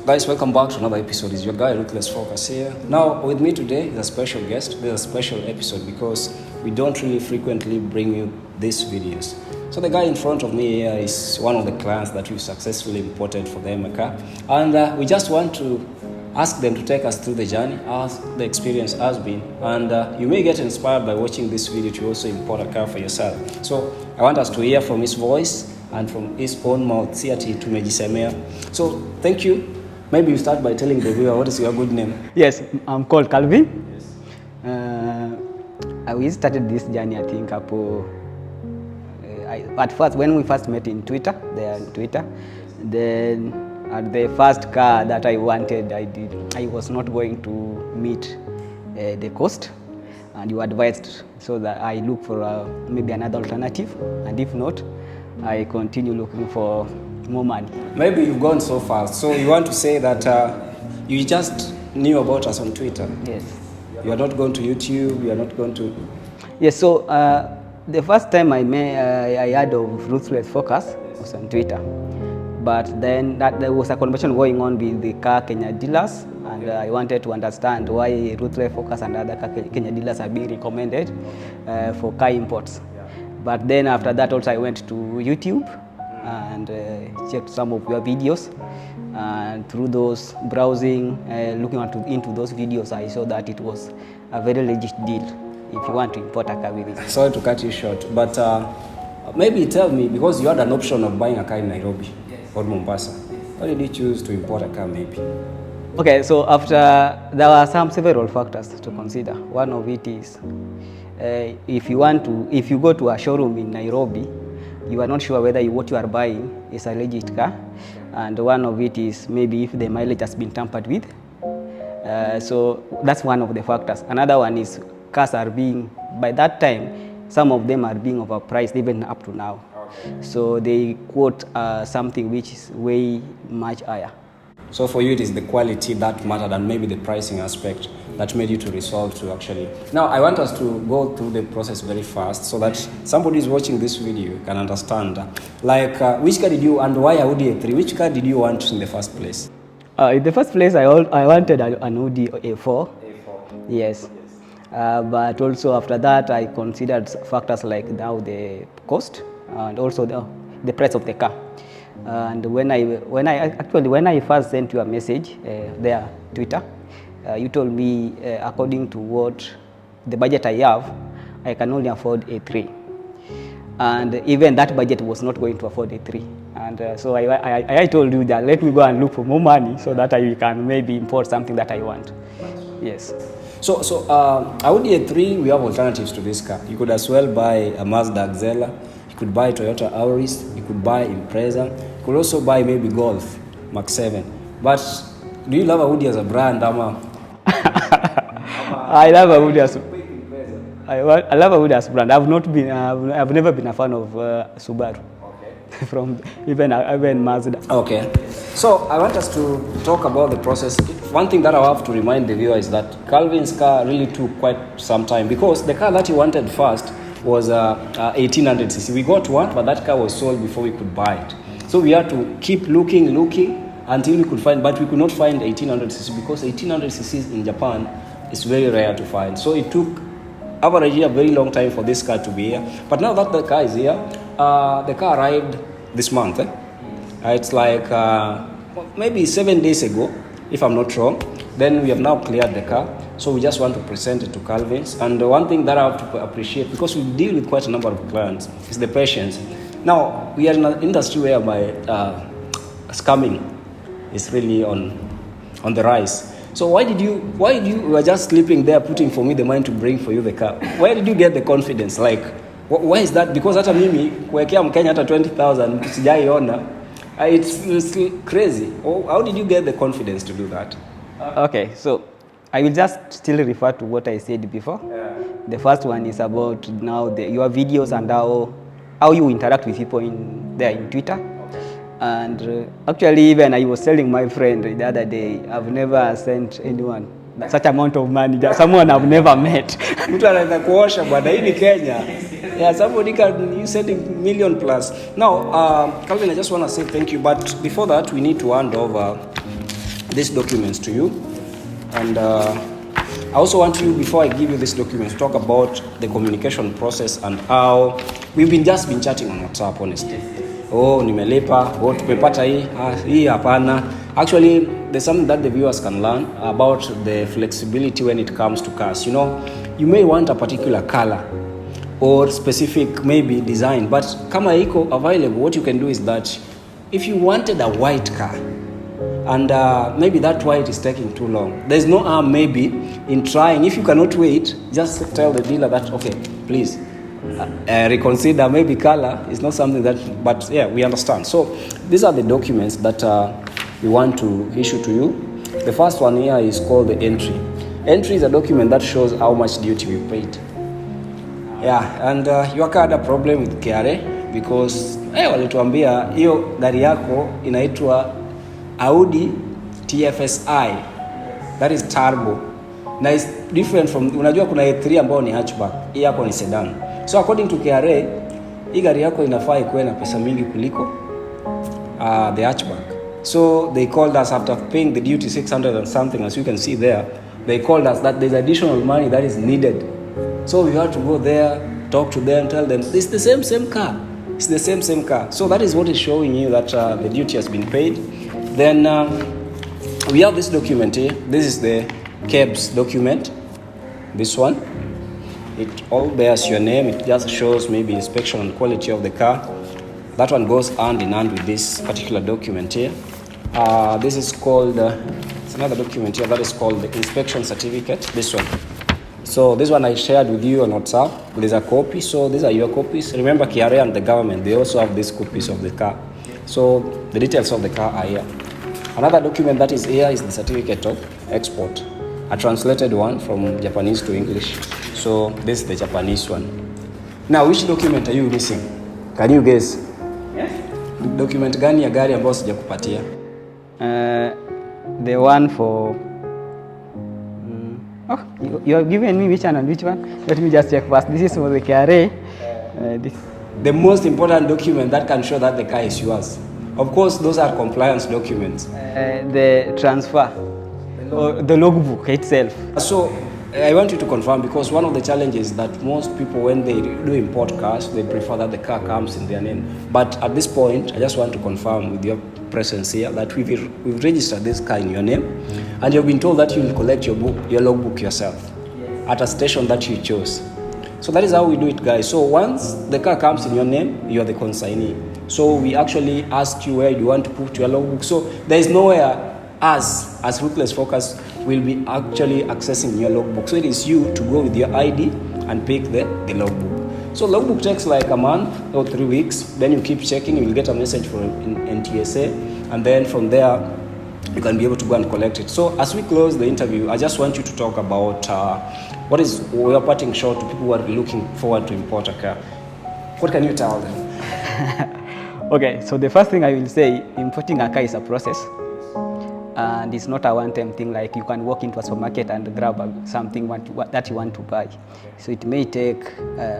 Guys, welcome back to another episode. It's your guy Ruthless Focus here. Now, with me today is a special guest. This is a special episode because we don't really frequently bring you these videos. So the guy in front of me here is one of the clients that we've successfully imported for the MK, and we just want to ask them to take us through the journey, as the experience has been, and you may get inspired by watching this video to also import a car for yourself. So I want us to hear from his voice and from his own mouth. Si ati tumejisemea. So thank you. Maybe you start by telling the viewer what is your good name. Yes, I'm called Calvin. We started this journey, I think, at first when we first met in Twitter, then at the first car that I wanted, I was not going to meet the cost, and you advised so that I look for maybe another alternative, and if not, I continue looking for more money. Maybe you've gone so far, so you want to say that you just knew about us on Twitter. Yes. You are not going to YouTube, you are not going to... Yes, so the first time I heard of Ruthless Focus was on Twitter. But then there was a conversation going on with the car Kenya dealers, and I wanted to understand why Ruthless Focus and other car Kenya dealers are being recommended for car imports. But then after that also I went to YouTube and checked some of your videos, and through those browsing, looking into those videos, I saw that it was a very legit deal if you want to import a car with it. Sorry to cut you short, but maybe tell me, because you had an option of buying a car in Nairobi or Mombasa, why did you choose to import a car maybe? Okay, so after there were several factors to consider. One of it is if you go to a showroom in Nairobi, you are not sure whether what you are buying is a legit car, and one of it is maybe if the mileage has been tampered with. So that's one of the factors. Another one is cars are being, by that time, some of them are being overpriced even up to now. So they quote something which is way much higher. So for you, it is the quality that mattered and maybe the pricing aspect that made you to resolve to actually... Now, I want us to go through the process very fast so that somebody who's watching this video can understand. Which car did you, and why Audi A3? Which car did you want in the first place? In the first place, I wanted an Audi A4. Yes. But also after that, I considered factors like now the cost and also the price of the car. And when I first sent you a message there, Twitter, you told me according to what the budget I have, I can only afford A3. And even that budget was not going to afford A3. And so I told you that let me go and look for more money so that I can maybe import something that I want. Yes. So Audi A3, we have alternatives to this car. You could as well buy a Mazda Xela. You could buy Toyota Auris. You could buy Impreza. You could also buy maybe Golf Mark 7. But do you love Audi as a brand, Ama? I love Audi as I love Audi as a brand. I've never been a fan of Subaru. Okay. From even Mazda. Okay. So I want us to talk about the process. One thing that I have to remind the viewer is that Calvin's car really took quite some time, because the car that he wanted first was 1800cc. We got one, but that car was sold before we could buy it. So we had to keep looking until we could find, but we could not find 1800cc because 1800cc in Japan is very rare to find. So it took averagely a very long time for this car to be here. But now that the car is here, the car arrived this month. It's like maybe 7 days ago, if I'm not wrong. Then we have now cleared the car. So we just want to present it to Calvin's. And one thing that I have to appreciate, because we deal with quite a number of clients, is the patience. Now, we are in an industry whereby scamming is really on the rise. So why you were just sleeping there putting for me the money to bring for you the car? Where did you get the confidence? Like, why is that? Because hata mimi kuwekea Mkenya hata 20,000 sijaiona. It's crazy. How did you get the confidence to do that? Okay, so I will just still refer to what I said before. Yeah. The first one is about now your videos and how you interact with people in Twitter. Okay. And actually, even I was telling my friend the other day, I've never sent anyone such amount of money that someone I've never met. Mtu anaweza kuosha bwana, hii ni Kenya. Yeah, somebody can, you sending million plus. Now, Calvin, I just want to say thank you. But before that, we need to hand over these documents to you. And I also want you, before I give you these documents, talk about the communication process and how we've just been chatting on WhatsApp, honestly. Oh, nimelipa, oh, tumepata hii hapana. Actually, there's something that the viewers can learn about the flexibility when it comes to cars. You know, you may want a particular color or specific maybe design, but kama iko available, what you can do is that if you wanted a white car and maybe that white is taking too long, there's no harm maybe in trying. If you cannot wait, just tell the dealer that, okay, please reconsider, maybe color is not something that, but yeah, we understand. So these are the documents that we want to issue to you. The first one here is called the entry. Entry is a document that shows how much duty you paid. Yeah, and your car had a problem with KRA because walituambia hiyo gari yako inaitwa Audi TFSI, that is turbo. Now it's different from, unajua kuna A3 ambao ni hatchback, hii hapo ni sedan. So according to KRA, hii gari yako inafaa ikuwe na pesa mingi kuliko the hatchback. So they called us after paying the duty 600 and something, as you can see there. They called us that there's additional money that is needed. So we had to go there, talk to them, tell them it's the same car. It's the same car. So that is what is showing you that the duty has been paid. Then we have this document here. This is the KEBS document. This one. It all bears your name. It just shows maybe inspection and quality of the car. That one goes hand in hand with this particular document here. This is called, it's another document here that is called the inspection certificate. This one. So this one I shared with you on WhatsApp. There's a copy. So these are your copies. Remember, KRA and the government, they also have these copies of the car. So the details of the car are here. Another document that is here is the certificate of export, a translated one from Japanese to English. So this is the Japanese one. Now, which document are you missing? Can you guess? Yes. Document gani ya gari ambayo sijakupatia? The one for you have given me which one and which one? Let me just check first. This is for the KRA. The most important document that can show that the car is yours. Of course, those are compliance documents. The transfer, or the logbook itself. So I want you to confirm, because one of the challenges that most people, when they do import cars, they prefer that the car comes in their name. But at this point, I just want to confirm with your presence here that we've registered this car in your name, and you've been told that you will collect your logbook yourself at a station that you chose. So that is how we do it, guys. So once the car comes in your name, you are the consignee. So we actually ask you where you want to put your logbook. So there is nowhere us, as Ruthless Focus, will be actually accessing your logbook. So it is you to go with your ID and pick the logbook. So logbook takes like a month or 3 weeks. Then you keep checking. You will get a message from NTSA. And then from there, you can be able to go and collect it. So as we close the interview, I just want you to talk about what is your parting shot to people who are looking forward to import a car. What can you tell them? Okay, so the first thing I will say, importing a car is a process. And it's not a one-time thing, like you can walk into a supermarket and grab something that you want to buy. So it may take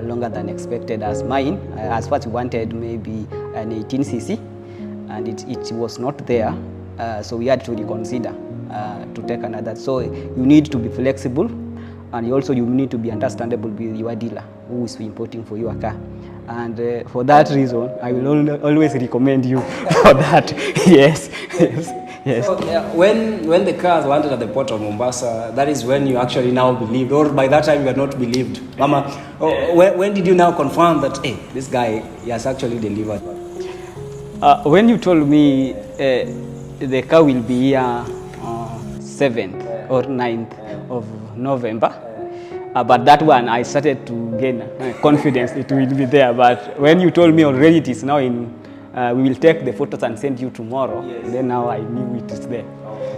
longer than expected, as mine. As what we wanted, maybe an 18cc, and it was not there. So we had to reconsider to take another. So you need to be flexible, and you need to be understandable with your dealer who is importing for you a car. And for that reason, I will always recommend you for that. Yes. Yes. So, when the cars landed at the port of Mombasa, that is when you actually now believed, or by that time you had not believed. Mama, when did you now confirm that, hey, this guy, he has actually delivered? When you told me the car will be here 7th or 9th of November, but that one I started to gain confidence it will be there. But when you told me already it is now in, we will take the photos and send you tomorrow, yes. Then now I knew it is there.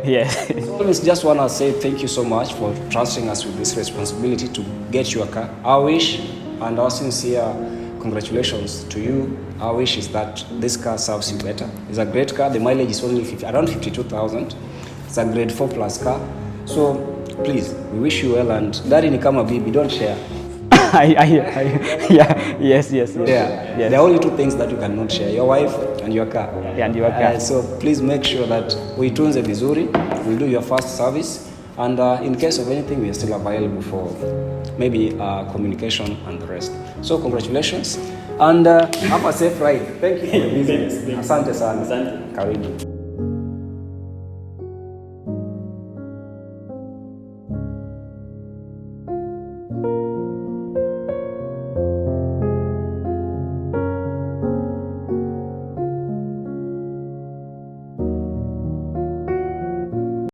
Yes. So I just want to say thank you so much for trusting us with this responsibility to get you a car. Our wish and our sincere congratulations to you. Our wish is that this car serves you better. It's a great car. The mileage is only around 52,000. It's a grade 4 plus car. So please, we wish you well, and Daddy ni kama bibi, don't share. Yeah, yes. Yeah. There are only two things that you cannot share: your wife And your car. Yeah, and your car. So please make sure that uitunze vizuri. We'll do your first service. And in case of anything, we are still available for maybe communication and the rest. So congratulations. And have a safe ride. Thank you for the business. Asante sana. Asante. Karibu.